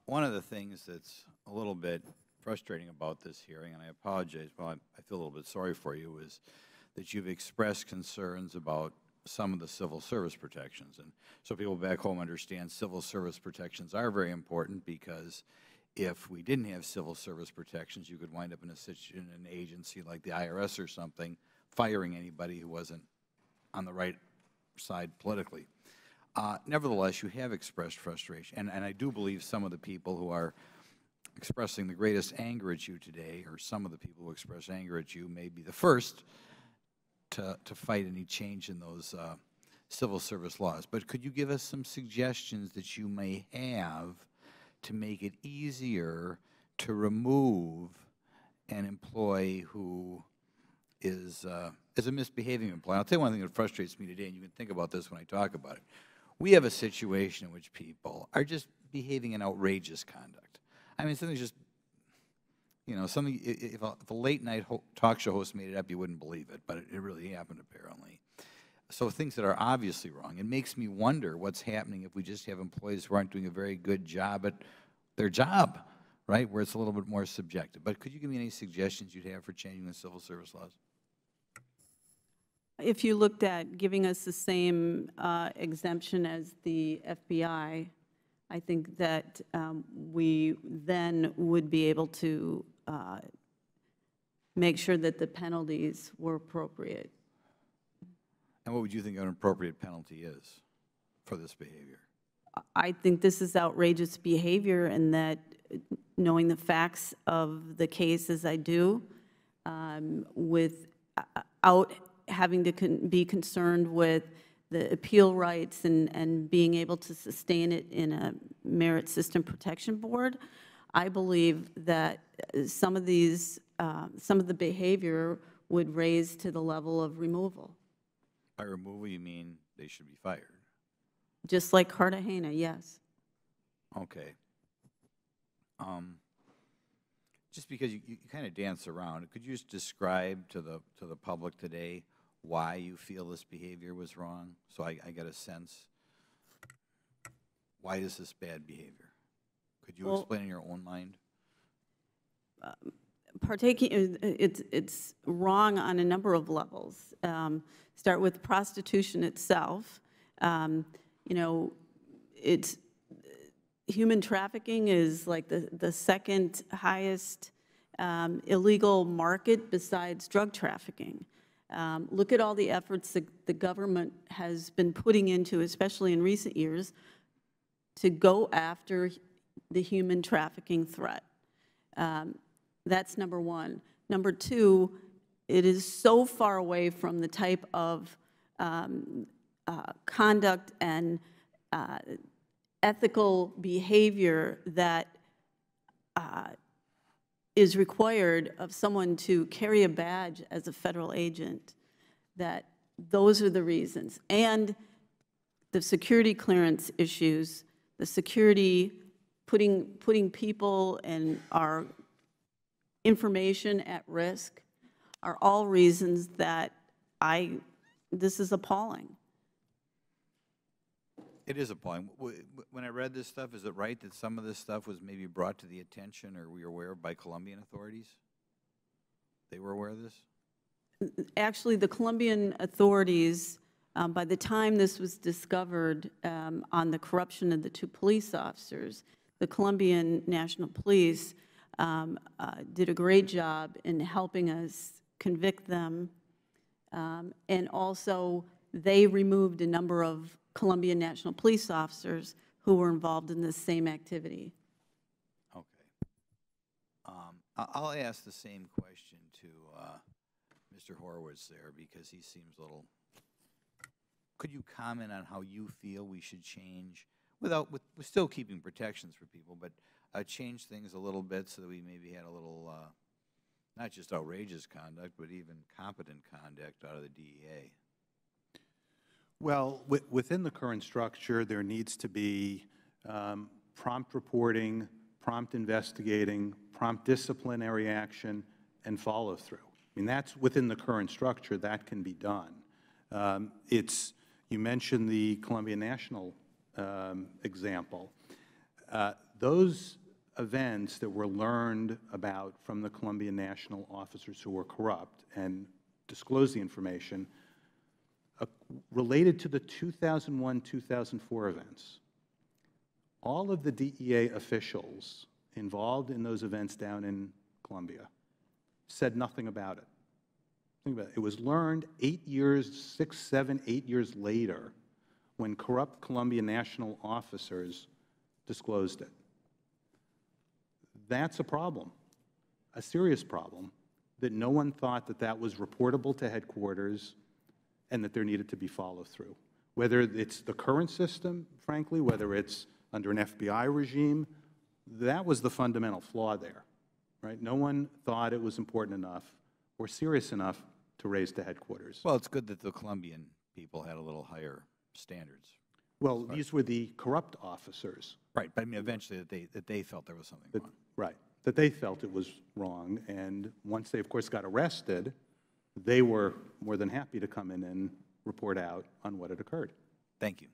One of the things that's a little bit frustrating about this hearing, and I apologize, well, I feel a little bit sorry for you, is that you've expressed concerns about some of the civil service protections. And so people back home understand civil service protections are very important, because if we didn't have civil service protections, you could wind up in in an agency like the IRS or something, firing anybody who wasn't on the right side politically. Nevertheless, you have expressed frustration, and I do believe some of the people who are expressing the greatest anger at you today, or some of the people who express anger at you, may be the first to fight any change in those civil service laws. But could you give us some suggestions that you may have to make it easier to remove an employee who is a misbehaving employee? I'll tell you one thing that frustrates me today, and you can think about this when I talk about it. We have a situation in which people are just behaving in outrageous conduct. I mean, something's just, you know, something, if a late-night talk show host made it up, you wouldn't believe it, but it really happened, apparently. So things that are obviously wrong. It makes me wonder what's happening if we just have employees who aren't doing a very good job at their job, right, where it's a little bit more subjective. But could you give me any suggestions you'd have for changing the civil service laws? If you looked at giving us the same exemption as the FBI, I think that we then would be able to make sure that the penalties were appropriate. And what would you think an appropriate penalty is for this behavior? I think this is outrageous behavior, and that, knowing the facts of the case as I do, without having to be concerned with the appeal rights and being able to sustain it in a Merit System Protection Board, I believe that some of the behavior would raise to the level of removal. By removal, you mean they should be fired? Just like Cartagena, yes. Okay. Just because you kind of dance around, could you just describe to the public today why you feel this behavior was wrong, so I get a sense? Why is this bad behavior? Could you explain in your own mind? It's wrong on a number of levels. Start with prostitution itself. You know, human trafficking is like the second highest illegal market besides drug trafficking. Look at all the efforts that the government has been putting into, especially in recent years, to go after the human trafficking threat. That's number one. Number two, it is so far away from the type of conduct and ethical behavior that is required of someone to carry a badge as a federal agent, that those are the reasons. And the security clearance issues, the security, putting people and our information at risk, are all reasons that this is appalling. It is appalling. When I read this stuff, is it right that some of this stuff was maybe brought to the attention, or we were aware of, by Colombian authorities? They were aware of this? Actually, the Colombian authorities, by the time this was discovered on the corruption of the two police officers, the Colombian National Police did a great job in helping us convict them, and also they removed a number of Colombian National Police officers who were involved in this same activity. Okay. I'll ask the same question to Mr. Horowitz there, because he seems a little. Could you comment on how you feel we should change, with still keeping protections for people, but change things a little bit so that we maybe had a little, not just outrageous conduct, but even competent conduct out of the DEA? Well, within the current structure, there needs to be prompt reporting, prompt investigating, prompt disciplinary action, and follow-through. I mean, that's within the current structure. That can be done. You mentioned the Colombian National example. Those events that were learned about from the Colombian national officers who were corrupt and disclosed the information related to the 2001-2004 events. All of the DEA officials involved in those events down in Colombia said nothing about it. Think about it. It was learned 8 years, 6, 7, 8 years later when corrupt Colombian national officers disclosed it. That's a problem, a serious problem, that no one thought that that was reportable to headquarters and that there needed to be follow-through. Whether it's the current system, frankly, whether it's under an FBI regime, that was the fundamental flaw there, right? No one thought it was important enough or serious enough to raise to headquarters. Well, it's good that the Colombian people had a little higher standards. Well, these were the corrupt officers. Right, but I mean, eventually that they felt there was something wrong. Right, that they felt it was wrong, and once they, of course, got arrested, they were more than happy to come in and report out on what had occurred. Thank you.